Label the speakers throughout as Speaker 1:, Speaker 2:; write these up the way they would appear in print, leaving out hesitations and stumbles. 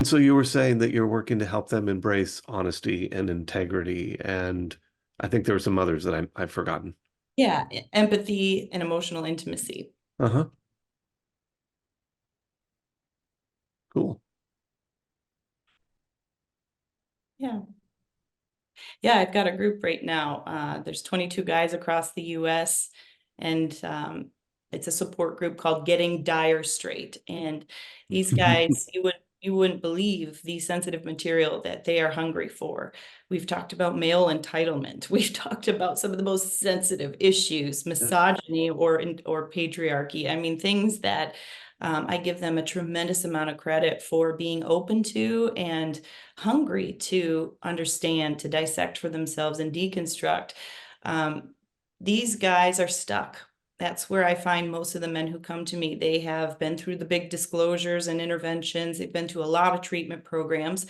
Speaker 1: And so you were saying that you're working to help them embrace honesty and integrity, and I think there were some others that I've forgotten.
Speaker 2: Yeah, empathy and emotional intimacy.
Speaker 1: Uh-huh. Cool.
Speaker 2: Yeah. Yeah, I've got a group right now. There's 22 guys across the US, and it's a support group called Getting Dire Straight. And these guys, you wouldn't believe the sensitive material that they are hungry for. We've talked about male entitlement. We've talked about some of the most sensitive issues, misogyny or patriarchy. I mean, things that I give them a tremendous amount of credit for being open to and hungry to understand, to dissect for themselves and deconstruct. Um, these guys are stuck. That's where I find most of the men who come to me. They have been through the big disclosures and interventions. They've been to a lot of treatment programs.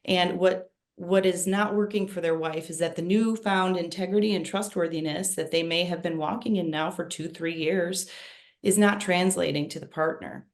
Speaker 2: And what is not working for their wife is that the newfound integrity and trustworthiness that they may have been walking in now for 2, 3 years is not translating to the partner.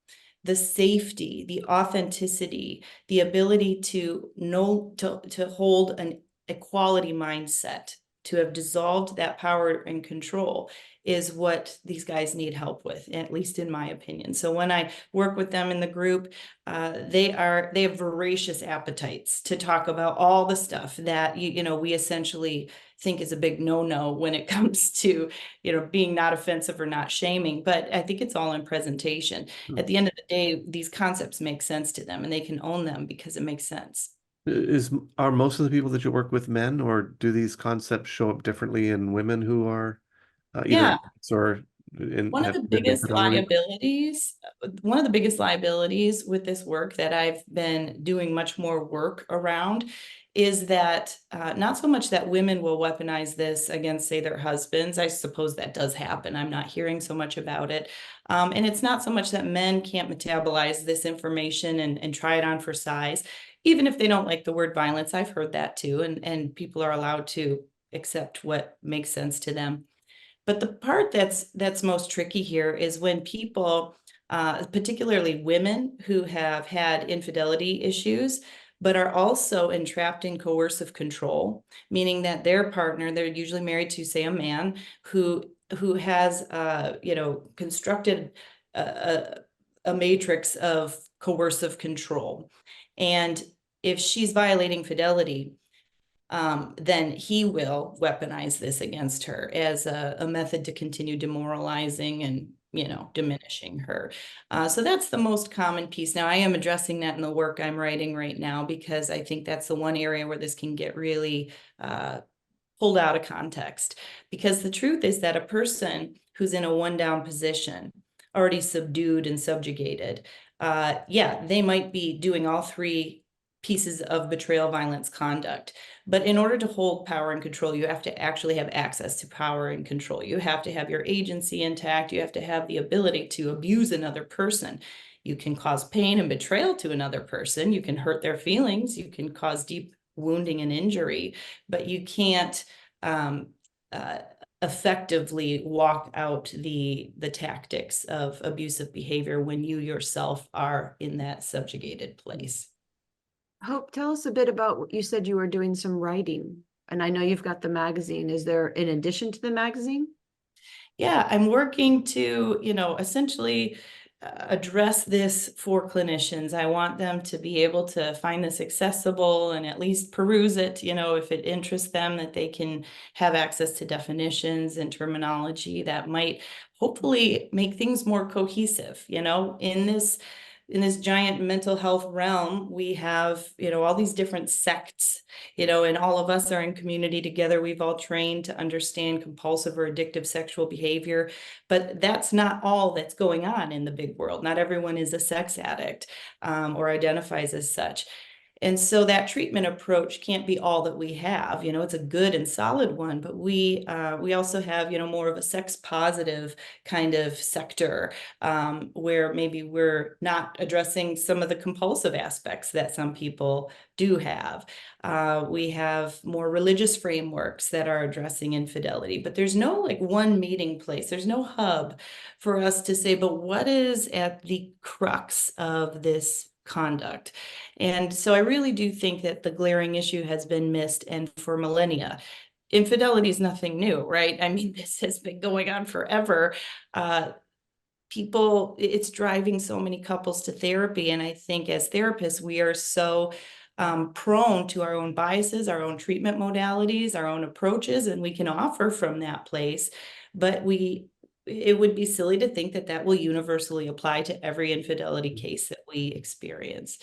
Speaker 2: The safety, the authenticity, the ability to know, to hold an equality mindset, to have dissolved that power and control is what these guys need help with, at least in my opinion. So when I work with them in the group, they have voracious appetites to talk about all the stuff that we essentially think is a big no-no when it comes to being not offensive or not shaming. But I think it's all in presentation. At the end of the day, these concepts make sense to them and they can own them because it makes sense.
Speaker 1: Is are most of the people that you work with men, or do these concepts show up differently in women who are either
Speaker 2: Yeah,
Speaker 1: adults or in
Speaker 2: one of
Speaker 1: have
Speaker 2: the
Speaker 1: been
Speaker 2: biggest
Speaker 1: infidelity?
Speaker 2: liabilities, one of the biggest liabilities with this work that I've been doing much more work around is that not so much that women will weaponize this against, say, their husbands. I suppose that does happen. I'm not hearing so much about it. And it's not so much that men can't metabolize this information and try it on for size, even if they don't like the word violence. I've heard that too. And people are allowed to accept what makes sense to them. But the part that's most tricky here is when people, particularly women who have had infidelity issues, but are also entrapped in coercive control, meaning that their partner, they're usually married to, say, a man who has, constructed a matrix of coercive control, and if she's violating fidelity, then he will weaponize this against her as a method to continue demoralizing and diminishing her. So that's the most common piece. Now, I am addressing that in the work I'm writing right now because I think that's the one area where this can get really pulled out of context. Because the truth is that a person who's in a one down position, already subdued and subjugated, yeah, they might be doing all three pieces of betrayal, violence, conduct. But in order to hold power and control, you have to actually have access to power and control. You have to have your agency intact. You have to have the ability to abuse another person. You can cause pain and betrayal to another person. You can hurt their feelings. You can cause deep wounding and injury, but you can't um, uh, effectively walk out the tactics of abusive behavior when you yourself are in that subjugated place.
Speaker 3: Hope, tell us a bit about what you said you were doing some writing. And I know you've got the magazine. Is there, in addition to the magazine?
Speaker 2: Yeah, I'm working to, essentially address this for clinicians. I want them to be able to find this accessible and at least peruse it, if it interests them, that they can have access to definitions and terminology that might hopefully make things more cohesive, in this giant mental health realm. We have, all these different sects, and all of us are in community together. We've all trained to understand compulsive or addictive sexual behavior, but that's not all that's going on in the big world. Not everyone is a sex addict, or identifies as such. And so that treatment approach can't be all that we have. It's a good and solid one, but we also have, more of a sex positive kind of sector, where maybe we're not addressing some of the compulsive aspects that some people do have. We have more religious frameworks that are addressing infidelity, but there's no like one meeting place. There's no hub for us to say, but what is at the crux of this conduct. And so I really do think that the glaring issue has been missed, and for millennia. Infidelity is nothing new, right? I mean, this has been going on forever. It's driving so many couples to therapy. And I think as therapists, we are so prone to our own biases, our own treatment modalities, our own approaches, and we can offer from that place. But it would be silly to think that that will universally apply to every infidelity case that we experience.